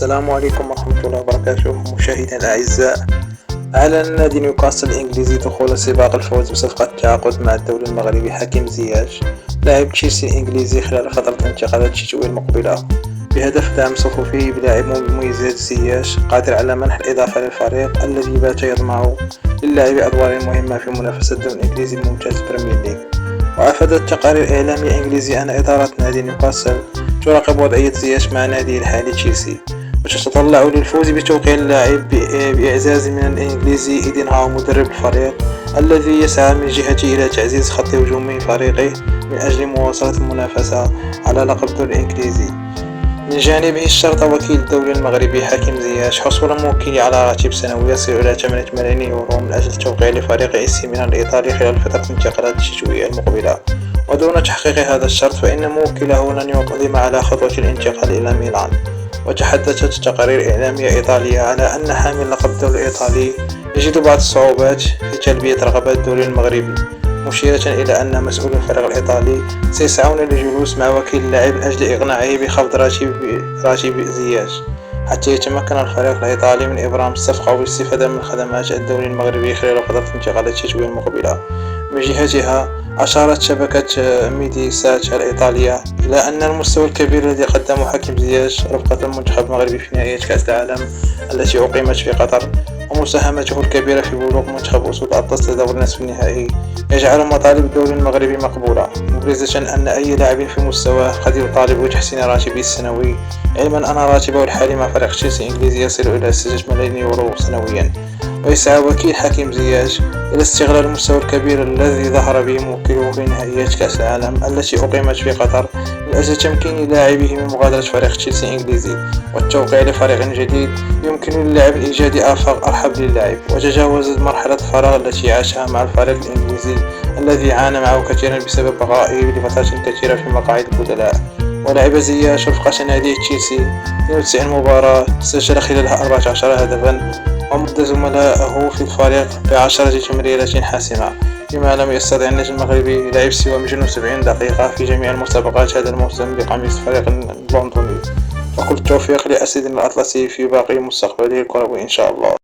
السلام عليكم ورحمة الله وبركاته مشاهدينا الأعزاء. أعلن نادي نيوكاسل الإنجليزي دخول سباق الفوز بصفقة التعاقد مع الدولي المغربي حكيم زياش لاعب تشيلسي الإنجليزي خلال فترة الانتقالات الشتوية المقبلة، بهدف دعم صفوفه بلاعب بمميزات زياش قادر على منح الإضافة للفريق الذي بات يطمع للعب أدوار مهمة في منافسة الدوري الإنجليزي الممتاز بريمير ليج. وأفادت تقارير إعلامية إنجليزية أن إدارة نادي نيوكاسل تراقب وضعية زياش مع ناديه الحالي تشيلسي، وتتطلع للفوز بتوقيع اللاعب بإعزاز من الإنجليزي إيدين هاو مدرب الفريق الذي يسعى من جهته إلى تعزيز خط هجومي فريقه من أجل مواصلة المنافسة على لقب الدوري الإنجليزي. من جانبه اشترط وكيل الدولي المغربي حكيم زياش حصول موكل على راتب سنوي يصل إلى 8 ملايين يورو من أجل التوقيع لفريق AC ميلان الإيطالي خلال فترة الانتقالات الشتوية المقبلة. ودون تحقيق هذا الشرط فإن موكله لن يقدم على خطوة الانتقال إلى ميلان. وتحدثت تقارير إعلامية إيطالية على أن حامل لقب الدوري الإيطالي يجد بعض الصعوبات في تلبية رغبات الدوري المغربي، مشيرة إلى أن مسؤول الفريق الإيطالي سيسعون للجلوس مع وكيل اللاعب من أجل إقناعه بخفض راتب زياش حتى يتمكن الفريق الإيطالي من إبرام الصفقة والاستفادة من خدمات الدوري المغربي خلال فترة الانتقالات الشتوية المقبلة. من جهتها أشارت شبكة ميديسات الإيطالية إلى أن المستوى الكبير الذي قدمه حكيم زياش رفقة المنتخب المغربي في نهائيات كأس العالم التي أقيمت في قطر ومساهمته الكبيرة في بلوغ منتخب أسود أطلس لدور النصف النهائي يجعل مطالب الدوري المغربي مقبولة، مبرزة أن أي لاعب في مستواه قد يطالب بتحسين راتبه السنوي، علما أن راتبه الحالي مع فريق تشيلسي الإنجليزي يصل إلى 6 ملايين يورو سنويا. ويسعى وكيل حكيم زياش إلى استغلال المستوى الكبير الذي ظهر به موكله في نهائيات كأس العالم التي أقيمت في قطر من أجل تمكين لاعبه من مغادرة فريق تشيلسي الإنجليزي والتوقيع لفريق جديد يمكن للاعب إيجاد آفاق أرحب للاعب وتجاوز مرحلة الفراغ التي عاشها مع الفريق الإنجليزي الذي عانى معه كثيرا بسبب بقائه لفترات كثيرة في مقاعد البدلاء. ولعب زياش رفقة ناديه تشيلسي 92 مباراة سجل خلالها 14 هدفا ومد زملائه في الفريق ب10 تمريرات حاسمة، بما لم يستطع النجم المغربي لعب سوى 270 دقيقة في جميع المسابقات هذا الموسم بقميص الفريق اللندني. وكل التوفيق لأسدنا الأطلسي في باقي مستقبله الكروي إن شاء الله.